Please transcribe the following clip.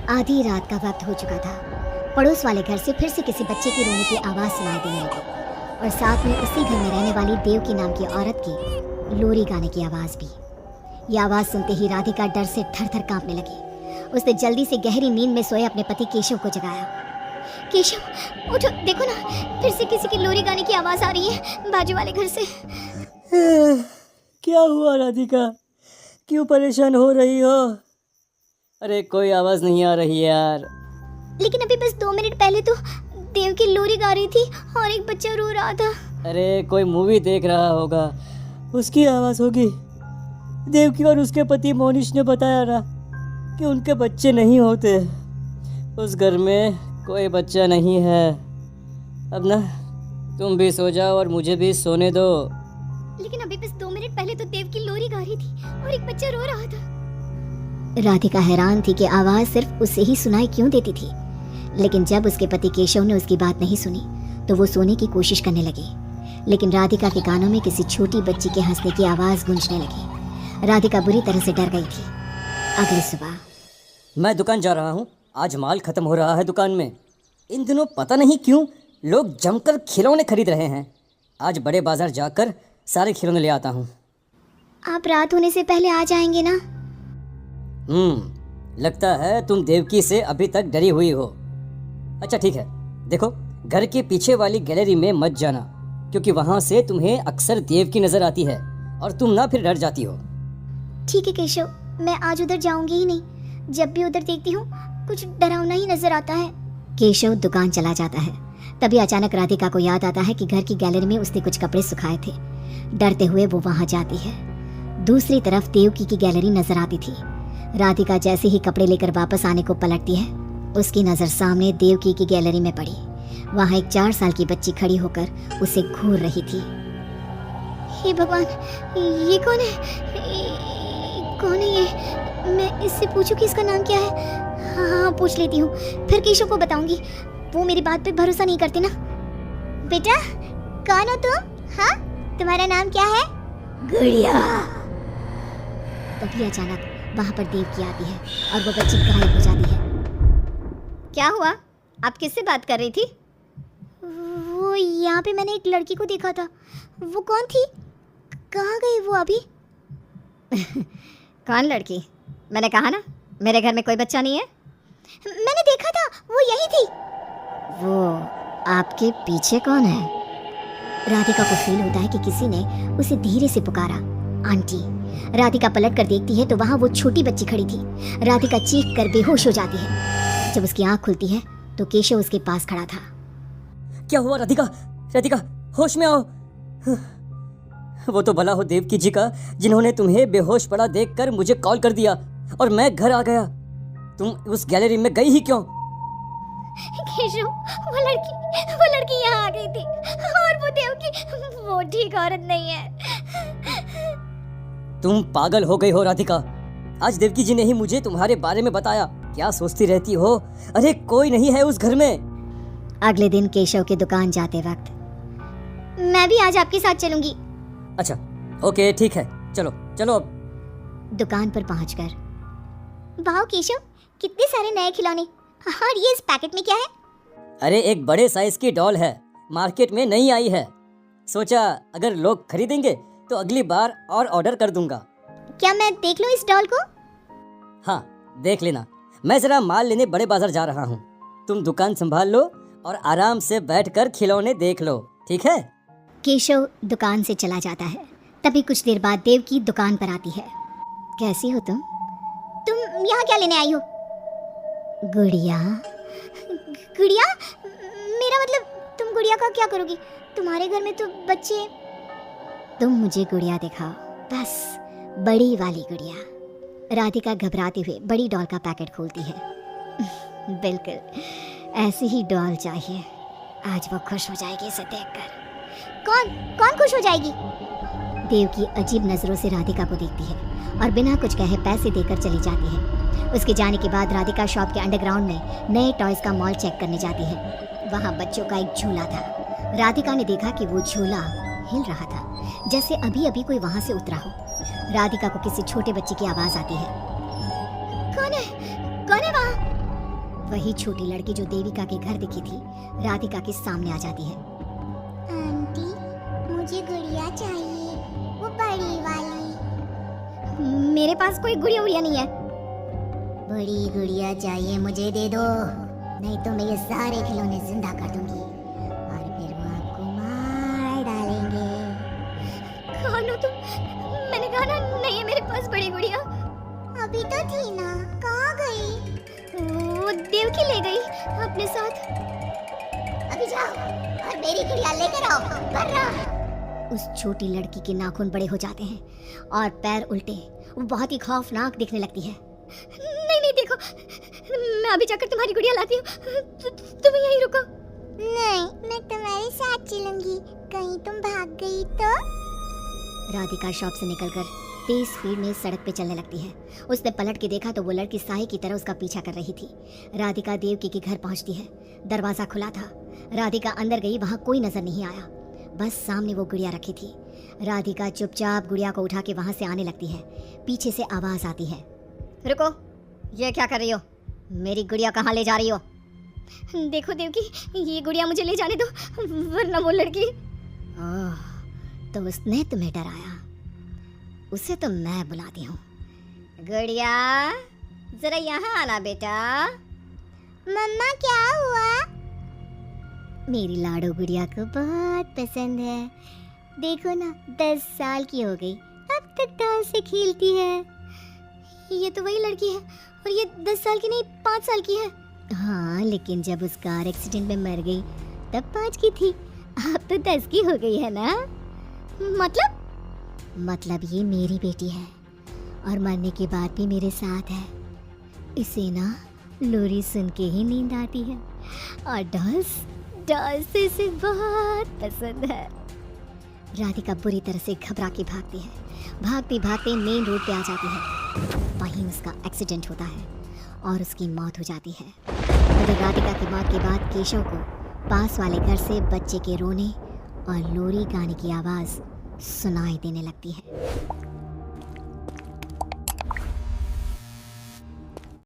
आधी रात का वक्त हो चुका था। पड़ोस वाले घर से फिर से किसी बच्चे की रोने की आवाज़ सुनाई देने लगी और साथ में उसी घर में रहने वाली देवकी नाम की औरत की लोरी गाने की आवाज़ भी। ये आवाज़ सुनते ही राधिका डर से थर-थर कांपने लगी। उसने जल्दी से गहरी नींद में सोए अपने पति केशव को जगाया। केशव उठो, देखो ना, फिर से किसी की लोरी गाने की आवाज़ आ रही है बाजू वाले घर से। क्या हुआ राधिका, क्यों परेशान हो रही हो? अरे कोई आवाज़ नहीं आ रही यार। लेकिन अभी बस 2 मिनट पहले तो देव की लोरी गा रही थी और एक बच्चा रो रहा था। अरे कोई मूवी देख रहा होगा, उसकी आवाज़ होगी। देवकी और उसके पति मोनिश ने बताया ना कि उनके बच्चे नहीं होते। उस घर में कोई बच्चा नहीं है। अब ना तुम भी सो जाओ और मुझे भी सोने दो। लेकिन अभी बस 2 मिनट पहले तो देव की लोरी गा रही थी और एक बच्चा रो रहा था। राधिका हैरान थी कि आवाज सिर्फ उसे ही सुनाई क्यों देती थी। लेकिन जब उसके पति केशव ने उसकी बात नहीं सुनी तो वो सोने की कोशिश करने लगे। लेकिन राधिका के कानों में किसी छोटी बच्ची के हंसने की आवाज गूंजने लगी। राधिका बुरी तरह से डर गई थी। अगली सुबह, मैं दुकान जा रहा हूँ, आज माल खत्म हो रहा है दुकान में। इन दिनों पता नहीं क्यों लोग जमकर खिलौने खरीद रहे हैं। आज बड़े बाजार जाकर सारे खिलौने ले आता हूँ। आप रात होने से पहले आ जाएंगे ना? लगता है तुम देवकी से अभी तक डरी हुई हो। अच्छा ठीक है, देखो घर के पीछे वाली गैलरी में मत जाना, क्योंकि वहाँ से तुम्हें अक्सर देवकी नजर आती है और तुम ना फिर डर जाती हो। ठीक है केशव, मैं आज उधर जाऊंगी ही नहीं। जब भी उधर देखती हूँ कुछ डरावना ही नजर आता है। केशव दुकान चला जाता है। तभी अचानक राधिका को याद आता है कि घर की गैलरी में उसने कुछ कपड़े सुखाए थे। डरते हुए वो वहाँ जाती है। दूसरी तरफ देवकी की गैलरी नजर आती थी। राधिका जैसे ही कपड़े लेकर वापस आने को पलटती है, उसकी नजर सामने देवकी की गैलरी में पड़ी। वहाँ एक 4 साल की बच्ची खड़ी होकर उसे घूर रही थी। हे भगवान, ये कौन है? कौन है ये? मैं इससे पूछूं कि इसका नाम क्या है? हाँ, पूछ लेती हूँ, फिर केशव को बताऊंगी। वो मेरी बात पे भरोसा नहीं करते ना। बेटा, कौन हो तुम? हाँ, तुम्हारा नाम क्या है? गुड़िया। तभी अचानक वहाँ पर देवकी आती है और वो बच्ची गायब हो जाती है। क्या हुआ? आप किससे बात कर रही थी? वो यहाँ पे मैंने एक लड़की को देखा था। वो कौन थी? कहाँ गई वो अभी? कौन लड़की? मैंने कहा ना मेरे घर में कोई बच्चा नहीं है। मैंने देखा था, वो यही थी। वो आपके पीछे कौन है? राधिका को फील होता है कि किसी ने उसे धीरे से पुकारा, आंटी। राधिका पलट कर देखती है तो वहाँ वो छोटी बच्ची खड़ी थी। राधिका चीख कर बेहोश हो जाती है। जब उसकी आंख खुलती है तो केशव उसके पास खड़ा था। क्या हुआ राधिका? राधिका, होश में आओ। वो तो भला हो देवकी जी का, जिन्होंने तुम्हें बेहोश पड़ा देखकर मुझे कॉल कर दिया और मैं घर आ गया। तुम उस गैलरी में गई ही क्यों? केशव, वो लड़की यहाँ आ गई थी और वो देवकी, वो ठीक औरत नहीं है। तुम पागल हो गई हो राधिका। आज देवकी जी ने ही मुझे तुम्हारे बारे में बताया। क्या सोचती रहती हो? अरे कोई नहीं है उस घर में। अगले दिन केशव की दुकान जाते वक्त, मैं भी आज आपके साथ चलूंगी। अच्छा ओके ठीक है, चलो चलो अब। दुकान पर पहुंचकर, वाह केशव, कितने सारे नए खिलौने। और ये इस पैकेट में क्या है? अरे एक बड़े साइज की डॉल है, मार्केट में नई आई है। सोचा अगर लोग खरीदेंगे तो अगली बार और ऑर्डर कर दूंगा। क्या मैं देख लूं इस डॉल को? हाँ देख लेना, मैं जरा माल लेने बड़े बाजार जा रहा हूँ। तुम दुकान संभाल लो और आराम से बैठकर खिलौने देख लो, ठीक है? केशव दुकान से चला जाता है। तभी कुछ देर बाद देवकी दुकान पर आती है। कैसी हो तुम? तुम यहाँ क्या लेने आई हो? गुड़िया? गुड़िया? मेरा मतलब तुम गुड़िया का क्या करोगी? तुम्हारे घर में तो बच्चे। तुम मुझे गुड़िया दिखाओ, बस बड़ी वाली गुड़िया। राधिका घबराते हुए बड़ी डॉल का पैकेट खोलती है। बिल्कुल ऐसी ही डॉल चाहिए। आज वो खुश हो जाएगी इसे देखकर। कौन खुश हो जाएगी? देवकी अजीब नजरों से राधिका को देखती है और बिना कुछ कहे पैसे देकर चली जाती है। उसके जाने के बाद राधिका शॉप के अंडरग्राउंड में नए टॉयज का मॉल चेक करने जाती है। वहाँ बच्चों का एक झूला था। राधिका ने देखा कि वो झूला हिल रहा था, जैसे अभी अभी कोई वहाँ से उतरा हो। राधिका को किसी छोटे बच्चे की आवाज आती है। कौन है वहाँ? वही छोटी लड़की जो देविका के घर दिखी थी राधिका के सामने आ जाती है। आंटी, मुझे गुड़िया चाहिए, वो बड़ी वाली। मेरे पास कोई गुड़िया उड़िया नहीं है। बड़ी गुड़िया चाहिए, मुझे दे दो, नहीं तो मैं ये सारे खिलौने जिंदा कर दूंगी और फिर वो आपको मार डालेंगे। खानो तुम, मैंने कहा ना नहीं है मेरे पास बड़ी गुड़िया। अभी तो थी ना, कहाँ गई? वो देवकी ले गई अपने साथ। अभी जाओ और मेरी गुड़िया लेकर आओ, वरना। उस छोटी लड़की के नाखून बड़े हो जाते हैं और पैर उल्टे, वो बहुत ही खौफनाक दिखने लगती है। नहीं नहीं देखो, मैं अभी जाकर तुम्हारी गुड़िया लाती हूँ, तुम यहीं रुको। नहीं, मैं तुम्हारे साथ चलूंगी, कहीं तुम भाग गई तो। राधिका शॉप से निकलकर तेज स्पीड में सड़क पे चलने लगती है। उसने पलट के देखा तो वो लड़की साही की तरह उसका पीछा कर रही थी। राधिका देवकी के घर पहुंचती है। दरवाजा खुला था। राधिका अंदर गई, वहां कोई नजर नहीं आया, बस सामने वो गुड़िया रखी थी। राधिका चुपचाप गुड़िया को उठा के वहां से आने लगती है। पीछे से आवाज आती है, रुको, ये क्या कर रही हो? मेरी गुड़िया कहाँ ले जा रही हो? देखो देवकी, ये गुड़िया मुझे ले जाने दो, वरना वो लड़की। ओह, तो उसने तुम्हें डराया, उसे तो मैं बुलाती हूँ। गुड़िया, जरा यहाँ आना बेटा। मम्मा, क्या हुआ? मेरी लाडो गुड़िया को बहुत पसंद है। देखो ना, 10 साल की हो गई, अब तक डॉल से खेलती है। ये तो वही लड़की है, और ये 10 साल की नहीं 5 साल की है। हाँ, लेकिन जब उस कार एक्सीडेंट में मर गई तब 5 की थी, अब तो 10 की हो गई है ना। मतलब ये मेरी बेटी है और मरने के बाद भी मेरे साथ है। इसे ना लोरी सुन के ही नींद आती है और डॉल्स से इसे बहुत पसंद है। राधिका बुरी तरह से घबरा के भागती है। भागते भागते मेन रोड पे आ जाती है। वहीं उसका एक्सीडेंट होता है और उसकी मौत हो जाती है। मगर राधिका की मौत के बाद केशव को पास वाले घर से बच्चे के रोने और लोरी गाने की आवाज़ सुनाई देने लगती है।